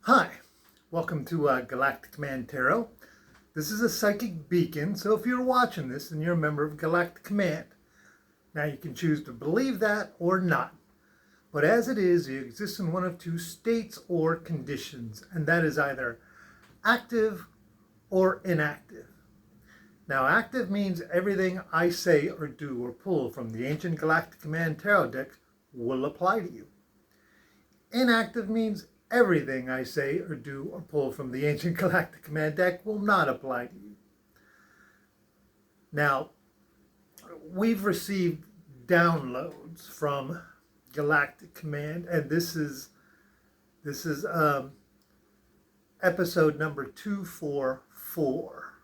Hi, welcome to Galactic Command Tarot. This is a psychic beacon, so if you're watching this and you're a member of Galactic Command, now you can choose to believe that or not. But as it is, you exist in one of two states or conditions, and that is either active or inactive. Now, active means everything I say or do or pull from the ancient Galactic Command Tarot deck will apply to you. Inactive means everything I say or do or pull from the ancient Galactic Command deck will not apply to you. Now, we've received downloads from Galactic Command, and this is episode number 244.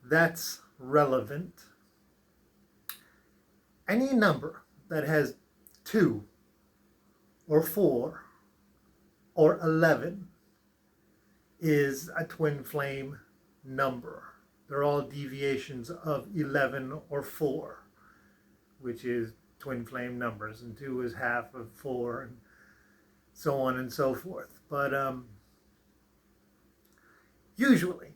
That's relevant. Any number that has 2 or 4 or 11 is a twin flame number. They're all deviations of 11 or 4, which is twin flame numbers, and 2 is half of 4, and so on and so forth. But usually,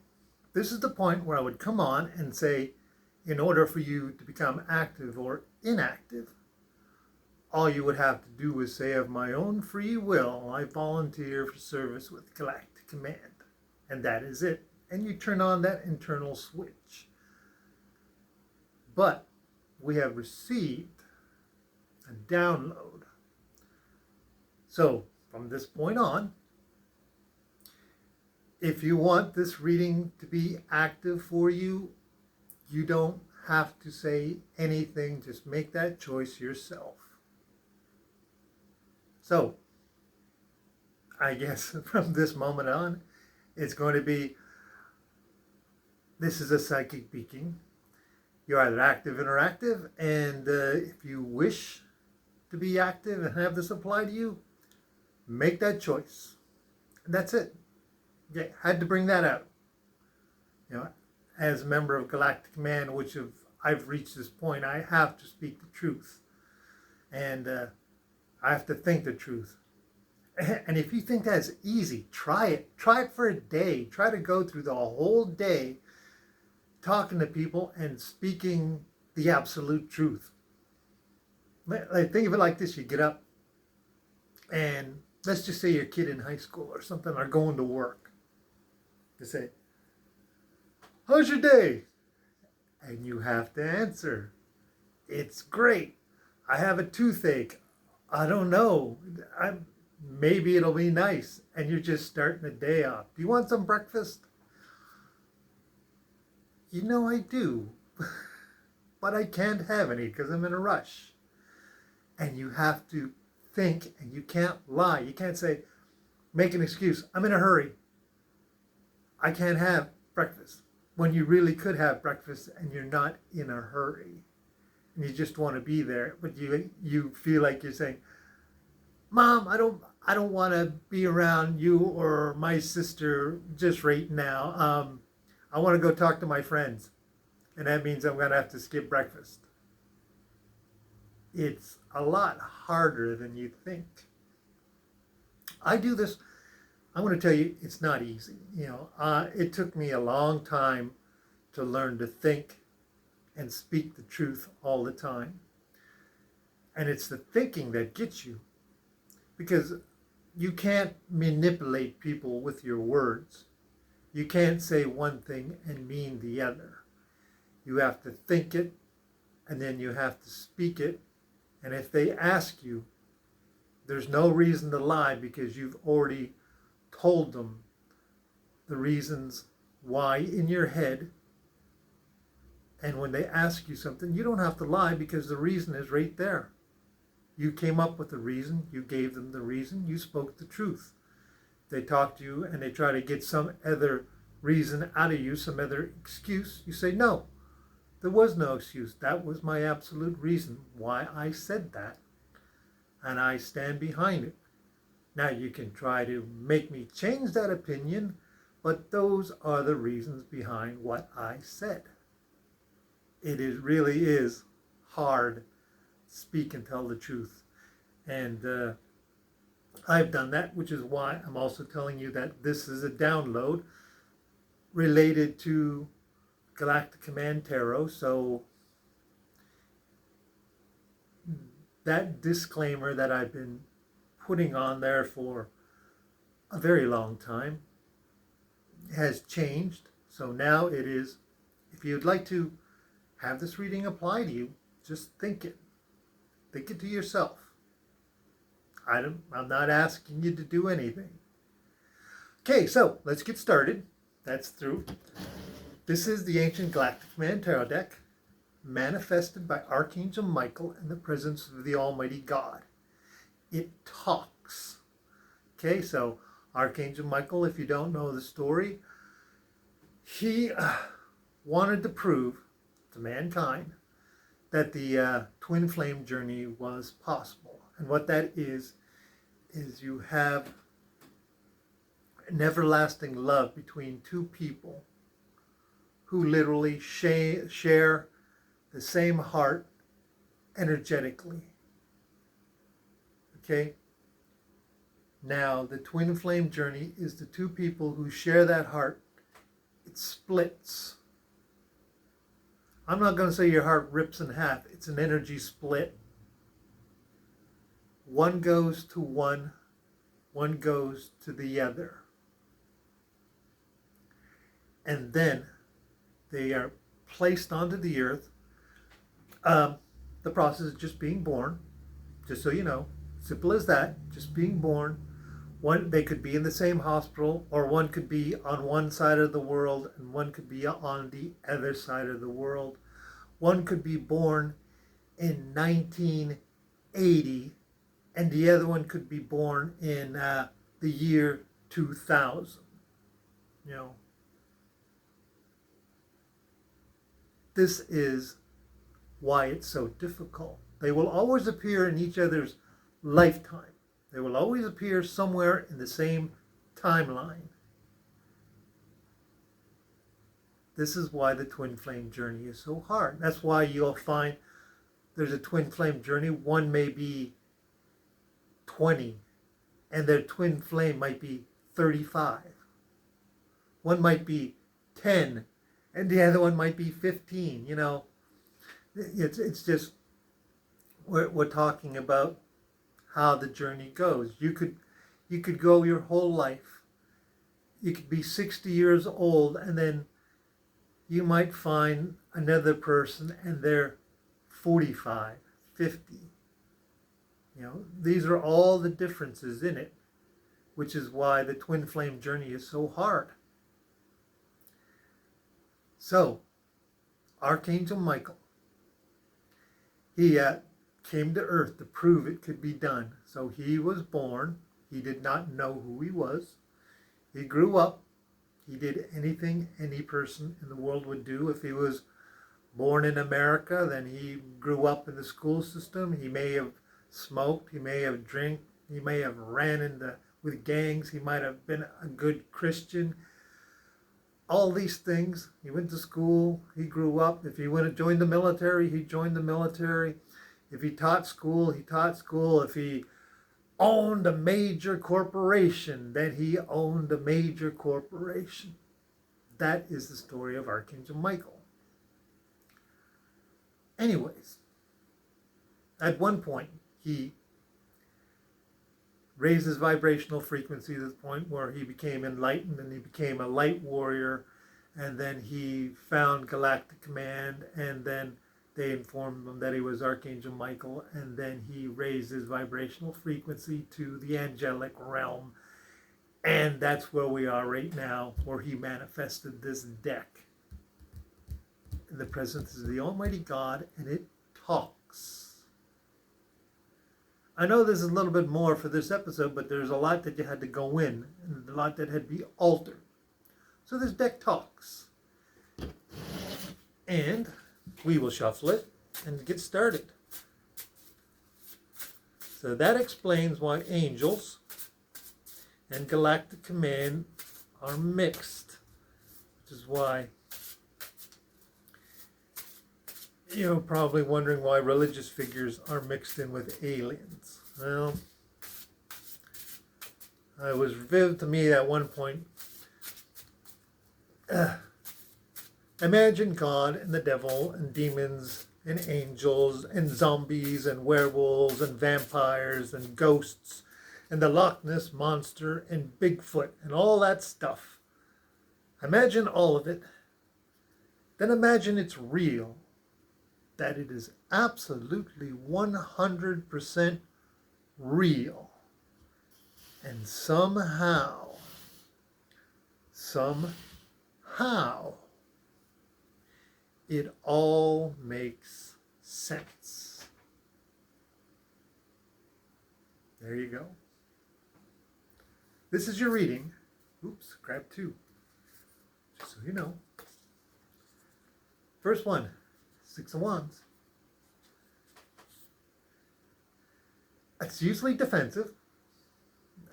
this is the point where I would come on and say, in order for you to become active or inactive, all you would have to do is say, of my own free will, I volunteer for service with Galactic Command. And that is it. And you turn on that internal switch. But we have received a download. So from this point on, if you want this reading to be active for you, you don't have to say anything. Just make that choice yourself. So, I guess from this moment on, it's going to be, this is a psychic beacon. You're either active or inactive, and if you wish to be active and have this apply to you, make that choice. And that's it. Yeah, had to bring that out. You know, as a member of Galactic Command, which I've reached this point, I have to speak the truth. And I have to think the truth. And if you think that's easy, try it. Try it for a day. Try to go through the whole day talking to people and speaking the absolute truth. Like, think of it like this. You get up and let's just say your kid in high school or something are going to work. You say, how's your day? And you have to answer, it's great. I have a toothache. I don't know. Maybe it'll be nice. And you're just starting the day off. Do you want some breakfast? You know I do. But I can't have any because I'm in a rush. And you have to think, and you can't lie. You can't say, make an excuse. I'm in a hurry. I can't have breakfast. When you really could have breakfast and you're not in a hurry. And you just want to be there, but you feel like you're saying, Mom, I don't want to be around you or my sister just right now. I want to go talk to my friends, and that means I'm going to have to skip breakfast. It's a lot harder than you think. I do this. I'm going to tell you, it's not easy. It took me a long time to learn to think and speak the truth all the time. And it's the thinking that gets you. Because you can't manipulate people with your words. You can't say one thing and mean the other. You have to think it, and then you have to speak it. And if they ask you, there's no reason to lie because you've already told them the reasons why in your head. And when they ask you something, you don't have to lie because the reason is right there. You came up with the reason, you gave them the reason, you spoke the truth. They talk to you and they try to get some other reason out of you, some other excuse. You say, no, there was no excuse. That was my absolute reason why I said that. And I stand behind it. Now you can try to make me change that opinion, but those are the reasons behind what I said. Really is hard, speak and tell the truth. And I've done that, which is why I'm also telling you that this is a download related to Galactic Command Tarot. So that disclaimer that I've been putting on there for a very long time has changed. So now it is, if you'd like to have this reading apply to you, just think it. Think it to yourself. I'm not asking you to do anything. Okay, so let's get started. That's through. This is the Ancient Galactic Command Tarot deck, manifested by Archangel Michael in the presence of the Almighty God. It talks. Okay, so Archangel Michael, if you don't know the story, he wanted to prove to mankind that the Twinflame Journey was possible. And what that is you have an everlasting love between two people who literally share the same heart energetically. Okay? Now, the twin flame journey is the two people who share that heart. It splits. I'm not going to say your heart rips in half. It's an energy split. One goes to one goes to the other. And then they are placed onto the earth. The process is just being born, just so you know. Simple as that, just being born. They could be in the same hospital, or one could be on one side of the world and one could be on the other side of the world. One could be born in 1980 and the other one could be born in the year 2000. You know, this is why it's so difficult. They will always appear in each other's lifetime. They will always appear somewhere in the same timeline. This is why the twin flame journey is so hard. That's why you'll find there's a twin flame journey. One may be 20 and their twin flame might be 35. One might be 10 and the other one might be 15. You know, it's just, we're talking about how the journey goes. You could go your whole life. You could be 60 years old and then you might find another person and they're 45, 50. You know, these are all the differences in it, which is why the twin flame journey is so hard. So, Archangel Michael, he came to earth to prove it could be done. So he was born. He did not know who he was. He grew up. He did anything any person in the world would do. If he was born in America, then he grew up in the school system. He may have smoked. He may have drank. He may have ran with gangs. He might have been a good Christian. All these things. He went to school. He grew up. If he went to join the military, he joined the military. If he taught school, he taught school. If he owned a major corporation, then he owned a major corporation. That is the story of Archangel Michael. Anyways, at one point, he raised his vibrational frequency to the point where he became enlightened and he became a light warrior. And then he found Galactic Command, and then they informed him that he was Archangel Michael, and then he raised his vibrational frequency to the angelic realm. And that's where we are right now, where he manifested this deck in the presence of the Almighty God, and it talks. I know this is a little bit more for this episode, but there's a lot that you had to go in, and a lot that had to be altered. So this deck talks. And we will shuffle it and get started. So that explains why angels and Galactic Command are mixed, which is why you're probably wondering why religious figures are mixed in with aliens. Well, It was vivid to me at one point. Imagine God and the devil and demons and angels and zombies and werewolves and vampires and ghosts and the Loch Ness Monster and Bigfoot and all that stuff. Imagine all of it. Then imagine it's real. That it is absolutely 100% real. And somehow, it all makes sense. There you go. This is your reading. Oops, grab two. Just so you know. First one, Six of Wands. It's usually defensive.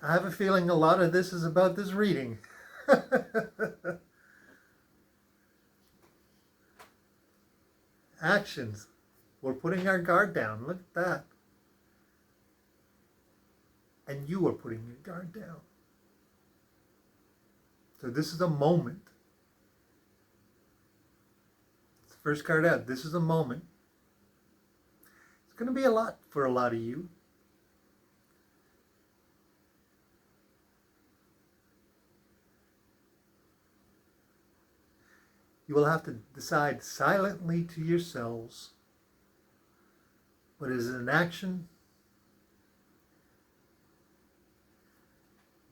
I have a feeling a lot of this is about this reading. Actions. We're putting our guard down. Look at that. And you are putting your guard down. So this is a moment. It's the first card out. This is a moment. It's going to be a lot for a lot of you. You will have to decide silently to yourselves what is an action.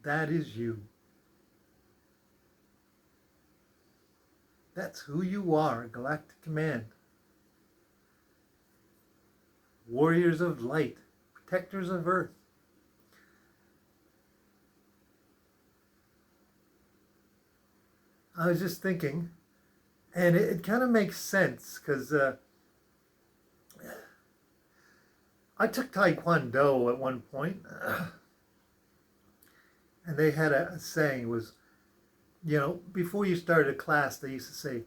That is you. That's who you are, Galactic Command. Warriors of light, protectors of Earth. I was just thinking, and it kind of makes sense because I took Taekwondo at one point, and they had a saying. It was, before you started a class, they used to say,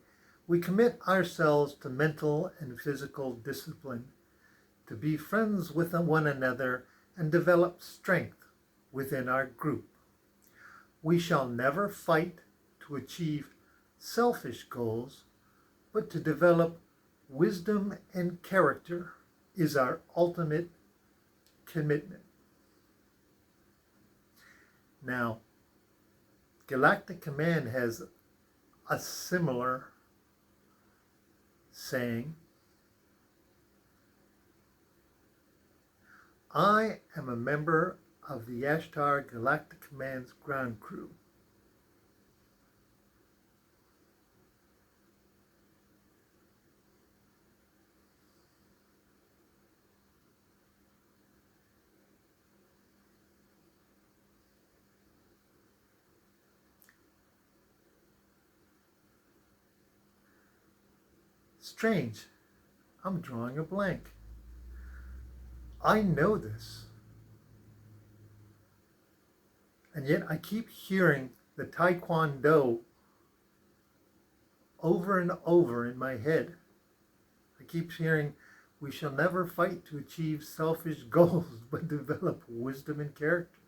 we commit ourselves to mental and physical discipline, to be friends with one another and develop strength within our group. We shall never fight to achieve selfish goals, but to develop wisdom and character is our ultimate commitment. Now, Galactic Command has a similar saying. I am a member of the Ashtar Galactic Command's ground crew. Strange. I'm drawing a blank. I know this. And yet I keep hearing the Taekwondo over and over in my head. I keep hearing, we shall never fight to achieve selfish goals, but develop wisdom and character.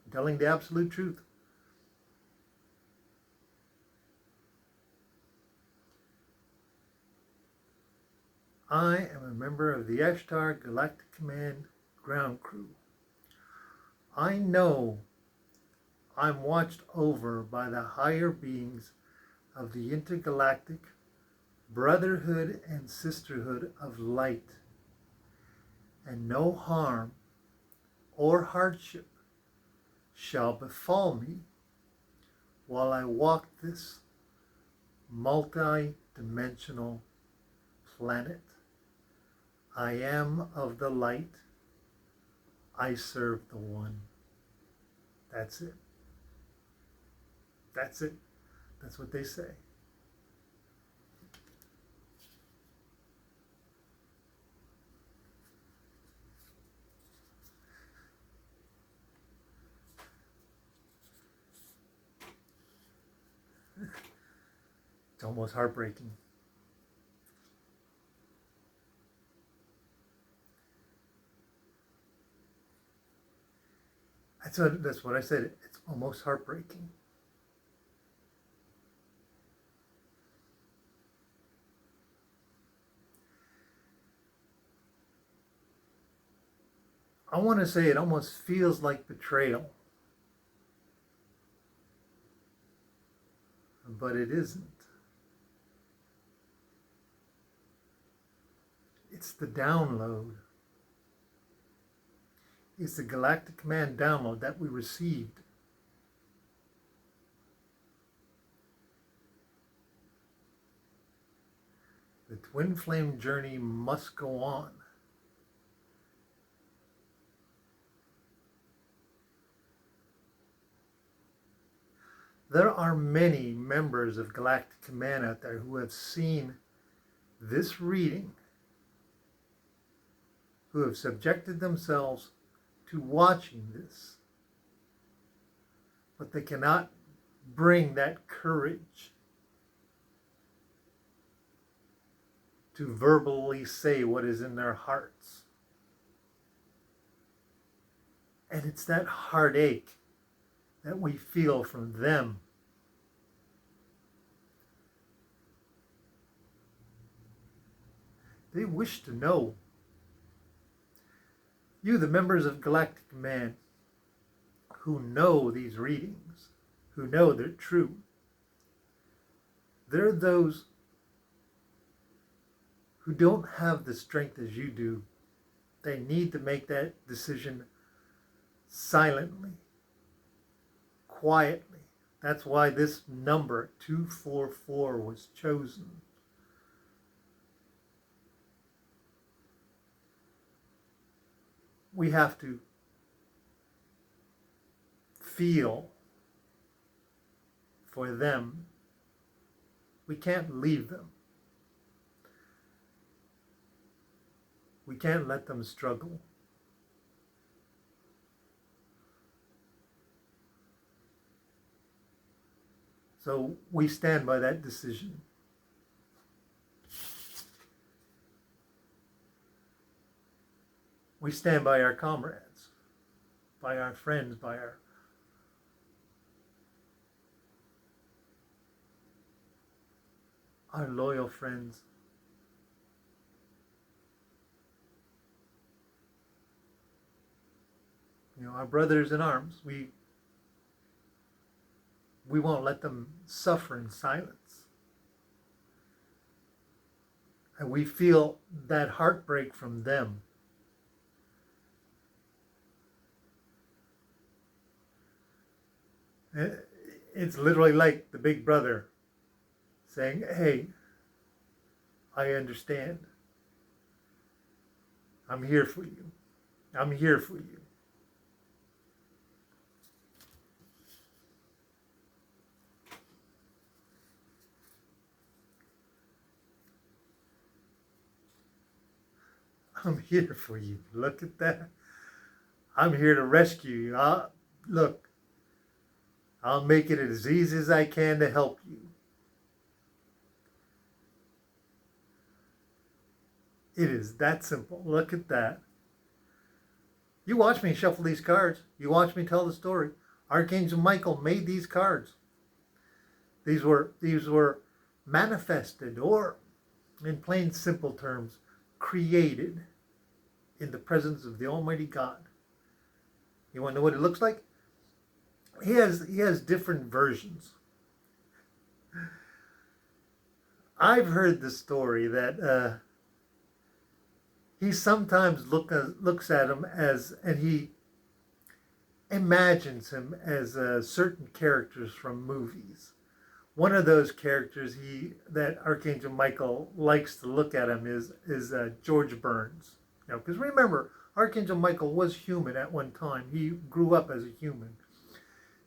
I'm telling the absolute truth. I am a member of the Ashtar Galactic Command ground crew. I know I'm watched over by the higher beings of the Intergalactic Brotherhood and Sisterhood of Light, and no harm or hardship shall befall me while I walk this multi-dimensional planet. I am of the light. I serve the one. That's it. That's it. That's what they say. It's almost heartbreaking. That's what I said. It's almost heartbreaking. I want to say it almost feels like betrayal, but it isn't. It's the download. It's the Galactic Command download that we received. The Twinflame Journey must go on. There are many members of Galactic Command out there who have seen this reading, who have subjected themselves to watching this, but they cannot bring that courage to verbally say what is in their hearts. And it's that heartache that we feel from them. They wish to know. You, the members of Galactic Command, who know these readings, who know they're true, they're those who don't have the strength as you do. They need to make that decision silently, quietly. That's why this number 244 was chosen. We have to feel for them. We can't leave them. We can't let them struggle. So we stand by that decision. We stand by our comrades, by our friends, by our loyal friends. You know, our brothers in arms. We won't let them suffer in silence. And we feel that heartbreak from them. It's literally like the big brother saying, hey, I understand. I'm here for you. I'm here for you. I'm here for you. Look at that. I'm here to rescue you. Look, I'll make it as easy as I can to help you. It is that simple. Look at that. You watch me shuffle these cards. You watch me tell the story. Archangel Michael made these cards. These were manifested, or in plain simple terms, created in the presence of the Almighty God. You want to know what it looks like? He has different versions. I've heard the story that he sometimes looks at him and he imagines him as certain characters from movies. One of those characters that Archangel Michael likes to look at him is George Burns. You know, because remember, Archangel Michael was human at one time. He grew up as a human.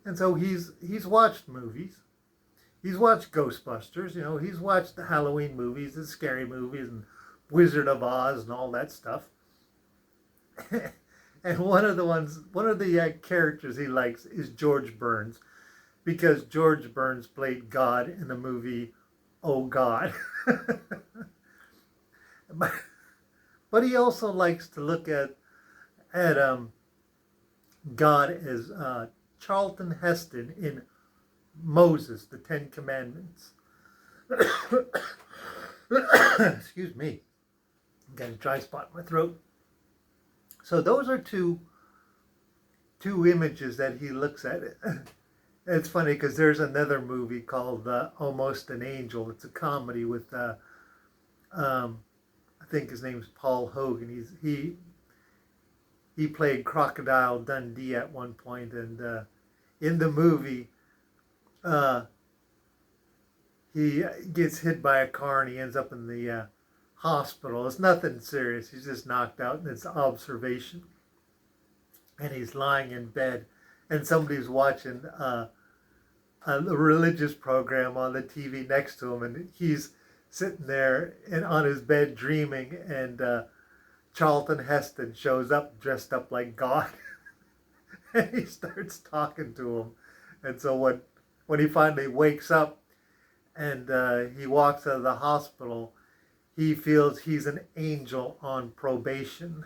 And so he's watched movies. He's watched Ghostbusters, you know, he's watched the Halloween movies, the scary movies, and Wizard of Oz and all that stuff. And one of the characters he likes is George Burns, because George Burns played God in the movie Oh God. But he also likes to look at God as Charlton Heston in Moses, the Ten Commandments. Excuse me. Got a dry spot in my throat. So those are two images that he looks at. It's funny because there's another movie called Almost an Angel. It's a comedy with I think his name's Paul Hogan. He played Crocodile Dundee at one point, and in the movie, he gets hit by a car and he ends up in the hospital. It's nothing serious. He's just knocked out, and it's observation. And he's lying in bed, and somebody's watching a religious program on the TV next to him, and he's sitting there and on his bed dreaming, and Charlton Heston shows up dressed up like God, and he starts talking to him. And so when he finally wakes up and he walks out of the hospital, he feels he's an angel on probation,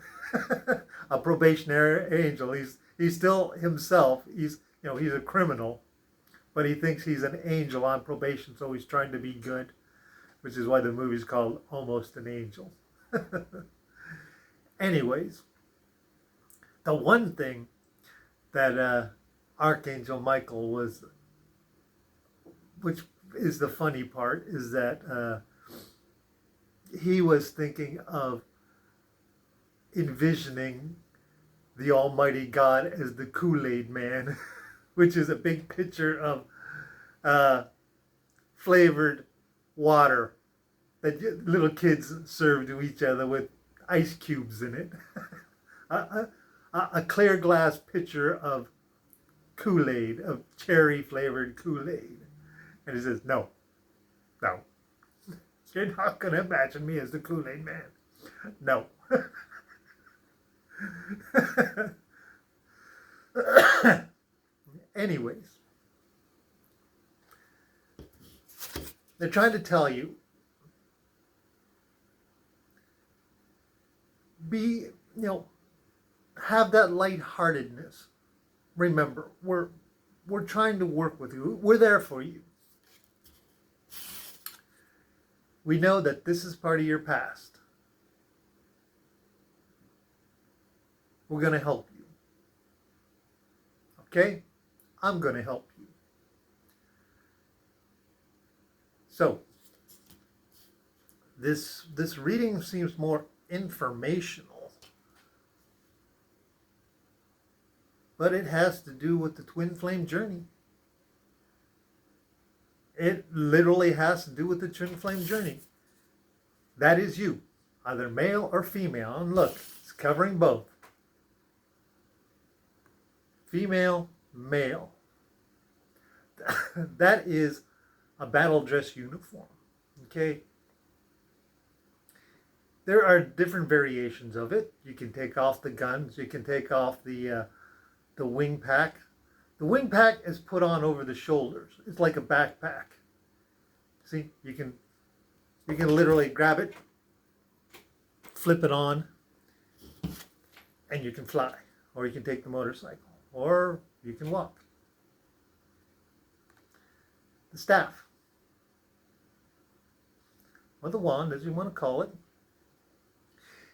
a probationary angel. He's still himself. He's a criminal, but he thinks he's an angel on probation, so he's trying to be good, which is why the movie's called Almost an Angel. Anyways, the one thing that Archangel Michael was, which is the funny part, is that he was thinking of envisioning the Almighty God as the Kool-Aid Man, which is a big picture of flavored water that little kids serve to each other with ice cubes in it. A clear glass pitcher of Kool-Aid, of cherry flavored Kool-Aid. And he says, no, you're not going to imagine me as the Kool-Aid Man. No. Anyways, they're trying to tell you, have that lightheartedness. Remember, we're trying to work with you. We're there for you. We know that this is part of your past. We're going to help you. Okay? I'm going to help you. So, this reading seems more informational, but it has to do with the Twinflame Journey. It literally has to do with the Twinflame Journey. That is you, either male or female. And look, it's covering both. Female, male. That is a battle dress uniform. Okay? There are different variations of it. You can take off the guns. You can take off the wing pack. The wing pack is put on over the shoulders. It's like a backpack. See, you can literally grab it, flip it on, and you can fly. Or you can take the motorcycle. Or you can walk. The staff, or the wand, as you want to call it,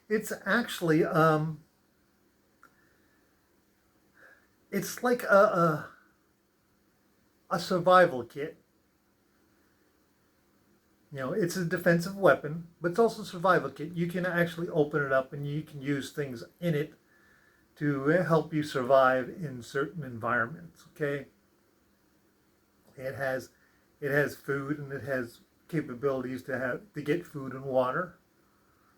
it's actually it's like a survival kit. It's a defensive weapon, but it's also a survival kit. You can actually open it up and you can use things in it to help you survive in certain environments. Okay, it has food, and it has capabilities to get food and water.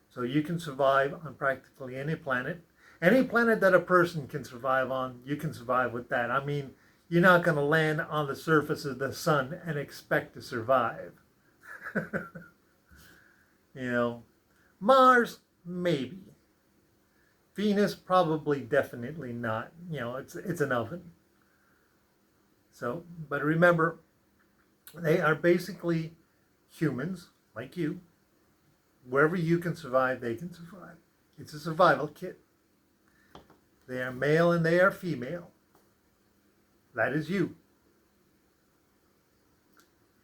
So you can survive on practically any planet. Any planet that a person can survive on, you can survive with that. I mean, you're not going to land on the surface of the sun and expect to survive. Mars, maybe. Venus, probably, definitely not. It's an oven. So, but remember, they are basically humans, like you. Wherever you can survive, they can survive. It's a survival kit. They are male and they are female. That is you.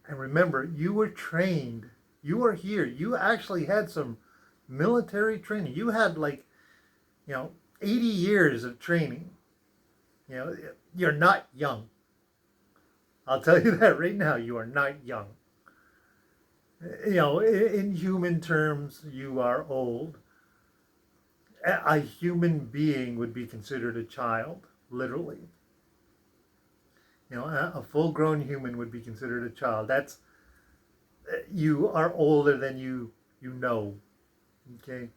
And remember, you were trained. You are here. You actually had some military training. You had 80 years of training. You're not young. I'll tell you that right now. You are not young. In human terms, you are old. A human being would be considered a child, literally. A full-grown human would be considered a child. You are older than you know. Okay?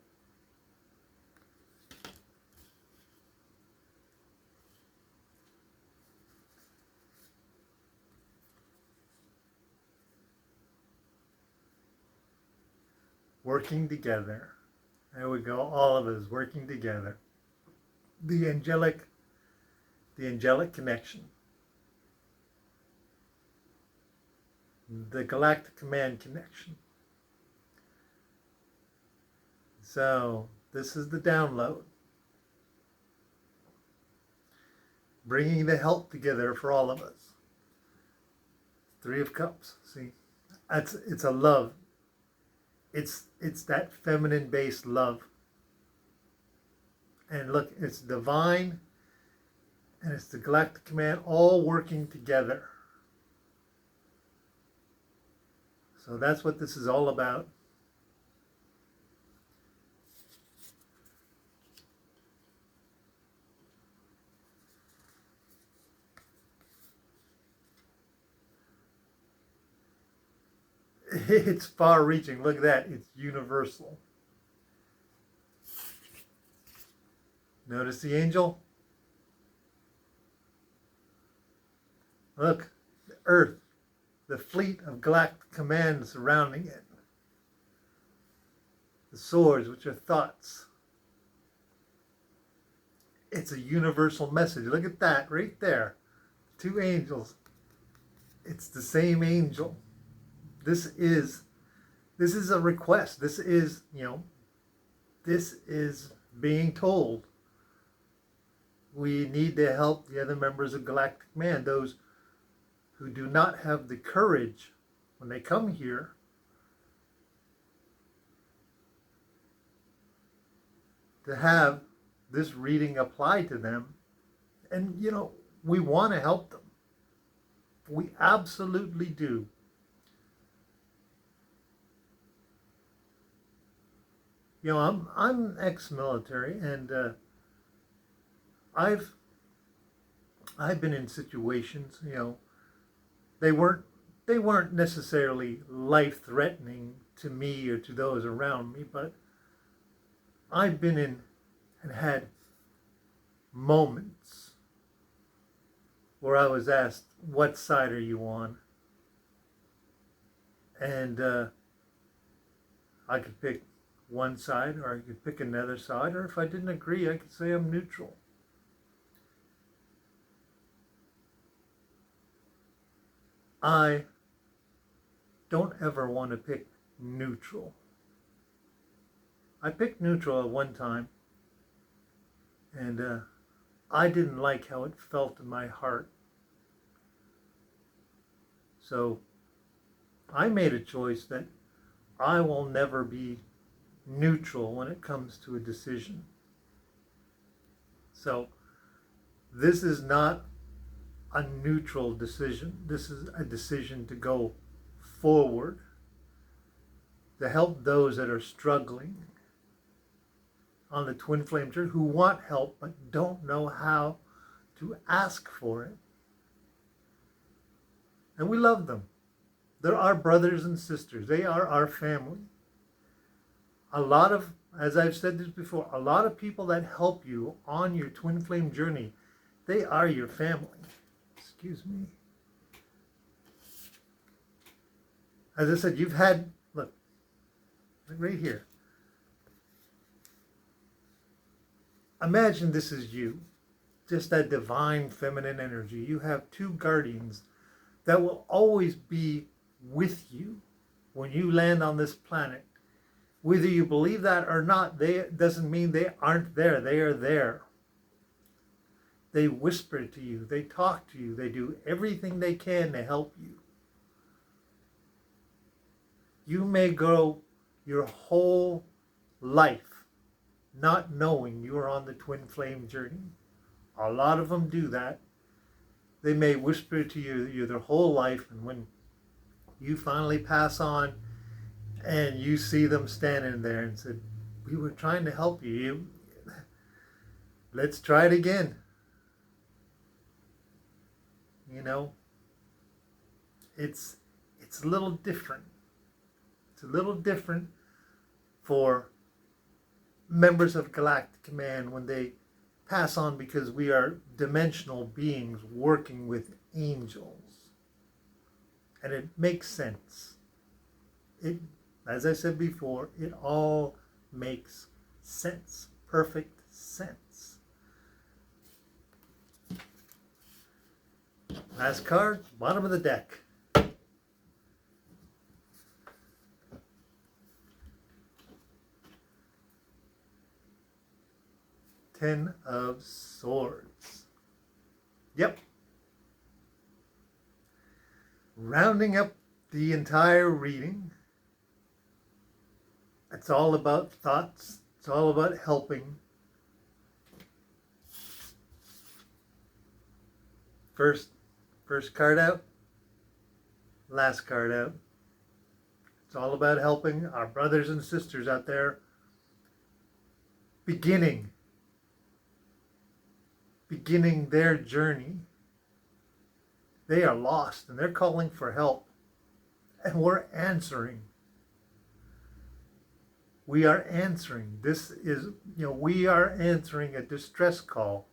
Working together. There we go. All of us working together. The angelic connection. The Galactic Command connection. So, this is the download. Bringing the help together for all of us. Three of Cups. See? It's a love. It's that feminine-based love. And look, it's divine and it's the Galactic Command all working together. So that's what this is all about. It's far-reaching. Look at that. It's universal. Notice the angel? Look, the Earth, the fleet of Galactic Command surrounding it. The swords, which are thoughts. It's a universal message. Look at that right there. Two angels. It's the same angel. This is a request. This is being told. We need to help the other members of Galactic Command, those who do not have the courage when they come here to have this reading apply to them. And, we want to help them. We absolutely do. I'm ex-military, and I've been in situations, they weren't necessarily life-threatening to me or to those around me, but I've been in and had moments where I was asked, "What side are you on?" And I could pick one side, or I could pick another side, or if I didn't agree, I could say I'm neutral. I don't ever want to pick neutral. I picked neutral at one time, and I didn't like how it felt in my heart. So I made a choice that I will never be neutral when it comes to a decision. So this is not a neutral decision. This is a decision to go forward, to help those that are struggling on the Twinflame Journey, who want help but don't know how to ask for it. And we love them. They're our brothers and sisters. They are our family. A lot of, as I've said this before, a lot of people that help you on your Twinflame journey, they are your family. Excuse me. As I said, you've had, look right here. Imagine this is you, just that divine feminine energy. You have two guardians that will always be with you when you land on this planet. Whether you believe that or not, doesn't mean they aren't there. They are there. They whisper to you. They talk to you. They do everything they can to help you. You may go your whole life not knowing you are on the twin flame journey. A lot of them do that. They may whisper to you their whole life, and when you finally pass on and you see them standing there and said, we were trying to help you. Let's try it again. You know, it's a little different. It's a little different for members of Galactic Command when they pass on, because we are dimensional beings working with angels. And it makes sense. As I said before, it all makes sense. Perfect sense. Last card, bottom of the deck. Ten of Swords. Yep. Rounding up the entire reading. It's all about thoughts. It's all about helping. First card out. Last card out. It's all about helping our brothers and sisters out there beginning their journey. They are lost and they're calling for help. And we're answering. We are answering. This is, we are answering a distress call.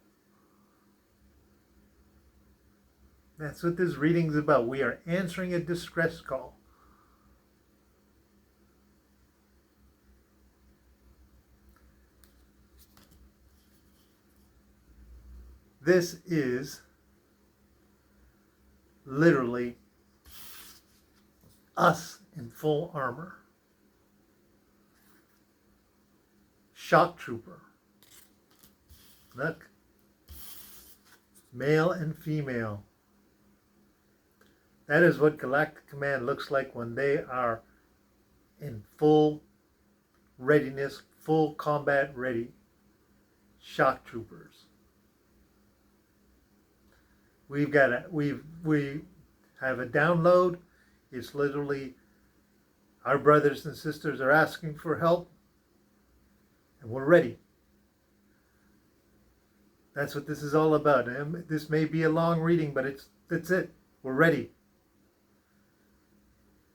That's what this reading is about. We are answering a distress call. This is literally us in full armor. Shock trooper. Look. Male and female. That is what Galactic Command looks like when they are in full readiness, full combat ready. Shock troopers. We have a download. It's literally our brothers and sisters are asking for help, and we're ready. That's what this is all about. And this may be a long reading, but that's it. We're ready.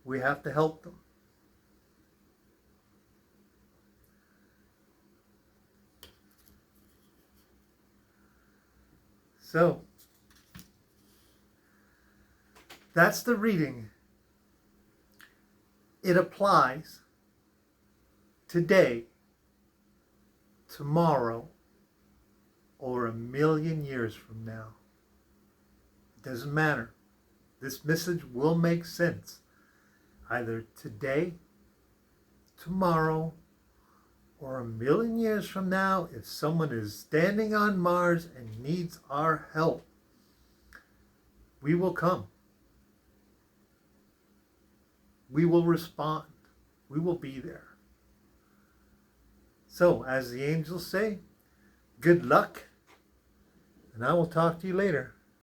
We have to help them. So, that's the reading. It applies today, tomorrow, or 1,000,000 years from now. It doesn't matter. This message will make sense either today, tomorrow, or 1,000,000 years from now. If someone is standing on Mars and needs our help, we will come. We will respond. We will be there. So, as the angels say, good luck, and I will talk to you later.